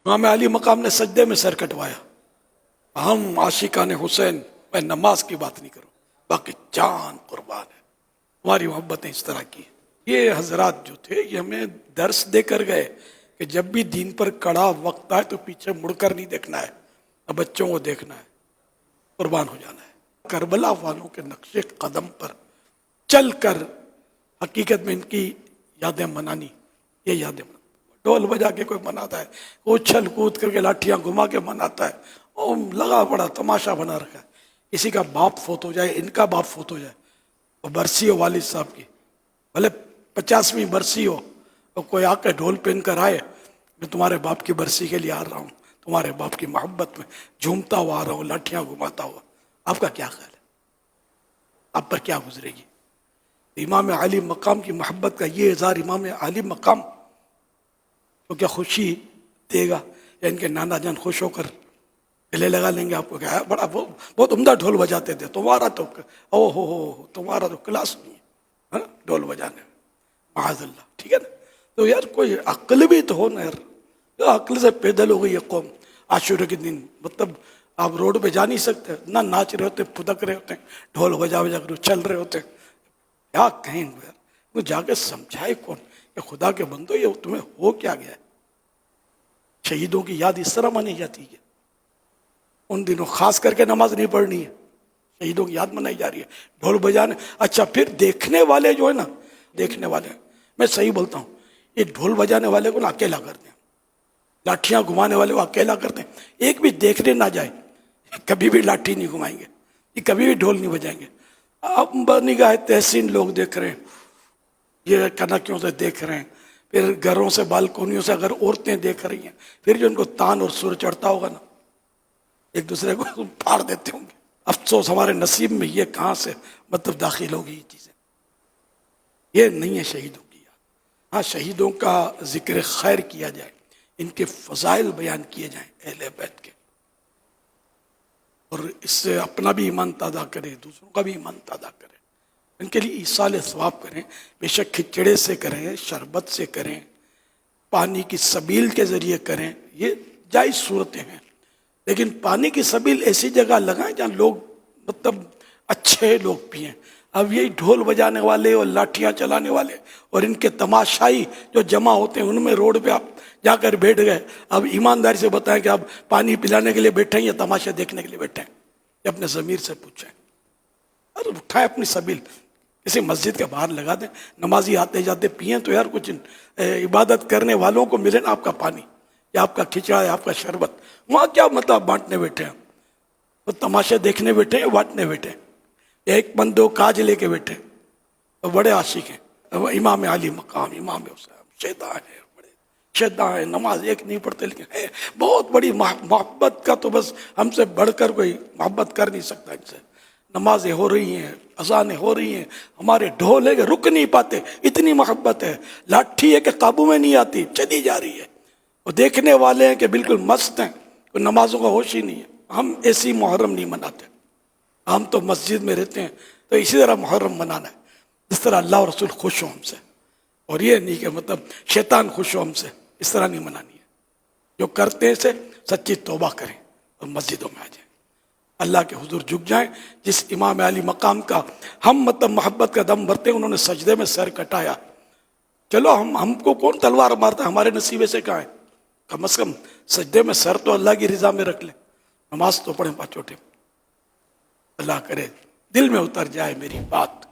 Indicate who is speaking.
Speaker 1: امام علی مقام نے سجدے میں سر کٹوایا. ہم عاشقان حسین، میں نماز کی بات نہیں کروں، باقی جان قربان ہے. ہماری محبتیں اس طرح کی ہیں. یہ حضرات جو تھے یہ ہمیں درس دے کر گئے کہ جب بھی دین پر کڑا وقت آئے تو پیچھے مڑ کر نہیں دیکھنا ہے، اب بچوں کو دیکھنا ہے، قربان ہو جانا ہے. کربلا والوں کے نقش قدم پر چل کر حقیقت میں ان کی یادیں منانی. یہ یادیں ڈھول بجا کے کوئی مناتا ہے، اچھل کود کر کے لاٹھیاں گھما کے مناتا ہے، اور لگا بڑا تماشا بنا رکھا ہے. کسی کا باپ فوت ہو جائے، ان کا باپ فوت ہو جائے، اور برسی ہو والد صاحب کی، بھلے 50ویں برسی ہو، اور کوئی آ کے ڈھول پہن کر آئے، میں تمہارے باپ کی برسی کے لیے آ رہا ہوں، تمہارے باپ کی محبت میں جھومتا ہوا آ رہا ہوں، لاٹھیاں گھماتا ہوا. آپ کا کیا خیال ہے؟ آپ پر کیا گزرے گی؟ امام علی مقام کی محبت کا یہ اظہار امام علی مقام تو کیا خوشی دے گا؟ یا ان کے نانا جان خوش ہو کر گلے لگا لیں گے آپ کو؟ کیا بڑا بہت عمدہ ڈھول بجاتے تھے، تمہارا تو او ہو تمہارا تو کلاس نہیں ہے ڈھول بجانے میں، معاذ اللہ. ٹھیک ہے نا؟ تو یار کوئی عقل بھی تو ہو نا یار. عقل سے پیدل ہو گئی ہے قوم. عاشورے کے دن مطلب آپ روڈ پہ جا نہیں سکتے، نہ ناچ رہے ہوتے، پھدک رہے ہوتے، ڈھول بجا بجا کر چل رہے ہوتے. کیا کہیں گے یار؟ وہ جا کے سمجھائے کون کہ خدا کے بندو یہ تمہیں ہو کیا گیا ہے؟ شہیدوں کی یاد اس طرح منائی جاتی ہے. ان دنوں خاص کر کے نماز نہیں پڑھنی ہے، شہیدوں کی یاد منائی جا رہی ہے، ڈھول بجانے. اچھا پھر دیکھنے والے جو ہے نا، دیکھنے والے، میں صحیح بولتا ہوں، یہ ڈھول بجانے والے کو نا اکیلا کر دیں، لاٹھیاں گھمانے والے کو اکیلا کر دیں، ایک بھی دیکھنے نہ جائے، کبھی بھی لاٹھی نہیں گھمائیں گے، یہ کبھی بھی ڈھول نہیں بجائیں گے. اب نگاہ تحسین لوگ دیکھ رہے ہیں، یہ کنکیوں سے دیکھ رہے ہیں، پھر گھروں سے بالکونیوں سے اگر عورتیں دیکھ رہی ہیں، پھر جو ان کو تان اور سر چڑھتا ہوگا نا، ایک دوسرے کو پھاڑ دیتے ہوں گے. افسوس ہمارے نصیب میں یہ کہاں سے مطلب داخل ہوگی یہ چیزیں. یہ نہیں ہے شہیدوں کی یاد. ہاں شہیدوں کا ذکر خیر کیا جائے، ان کے فضائل بیان کیے جائیں اہل بیت کے، اور اس سے اپنا بھی ایمان تازہ کرے، دوسروں کا بھی ایمان تازہ کرے. ان کے لیے ایصال ثواب کریں، بے شک کھچڑے سے کریں، شربت سے کریں، پانی کی سبیل کے ذریعے کریں، یہ جائز صورتیں ہیں. لیکن پانی کی سبیل ایسی جگہ لگائیں جہاں لوگ مطلب اچھے لوگ پئیں. اب یہی ڈھول بجانے والے اور لاٹھیاں چلانے والے اور ان کے تماشائی جو جمع ہوتے ہیں، ان میں روڈ پہ آپ جا کر بیٹھ گئے. اب ایمانداری سے بتائیں کہ آپ پانی پلانے کے لیے بیٹھے ہیں یا تماشا دیکھنے کے لیے بیٹھے ہیں؟ یہ اپنے ضمیر سے پوچھیں. اور اٹھائیں اپنی سبیل، کسی مسجد کے باہر لگا دیں، نمازی آتے جاتے پئیں تو یار کچھ عبادت کرنے والوں کو ملے نا آپ کا پانی یا آپ کا کھچڑا یا آپ کا شربت. وہاں کیا مطلب بانٹنے بیٹھے ہیں؟ وہ تماشے دیکھنے بیٹھے ہیں، بانٹنے بیٹھے ہیں. ایک بندو کاج لے کے بیٹھے، وہ بڑے عاشق ہیں. امام علی مقام، امام حسین شیطان ہے، بڑے شیطان ہے، نماز ایک نہیں پڑھتے لیکن ہے بہت بڑی محبت کا تو بس ہم سے بڑھ کر کوئی محبت کر نہیں سکتا ان سے. نمازیں ہو رہی ہیں، اذانیں ہو رہی ہیں، ہمارے ڈھول ہے کہ رک نہیں پاتے، اتنی محبت ہے. لاٹھی ہے کہ قابو میں نہیں آتی، چلی جا رہی ہے. وہ دیکھنے والے ہیں کہ بالکل مست ہیں، کوئی نمازوں کا ہوش ہی نہیں ہے. ہم ایسی محرم نہیں مناتے، ہم تو مسجد میں رہتے ہیں تو اسی طرح محرم منانا ہے جس طرح اللہ اور رسول خوش ہو ہم سے. اور یہ نہیں کہ مطلب شیطان خوش ہو ہم سے، اس طرح نہیں منانی ہے. جو کرتے ہیں سے سچی توبہ کریں اور مسجدوں میں آ جائیں، اللہ کے حضور جھک جائیں. جس امام علی مقام کا ہم مطلب محبت کا دم بھرتے ہیں، انہوں نے سجدے میں سر کٹایا. چلو ہم کو کون تلوار مارتا ہے، ہمارے نصیبے سے کہاں ہے؟ کم از کم سجدے میں سر تو اللہ کی رضا میں رکھ لیں، نماز تو پڑھیں پانچ وقت. اللہ کرے دل میں اتر جائے میری بات.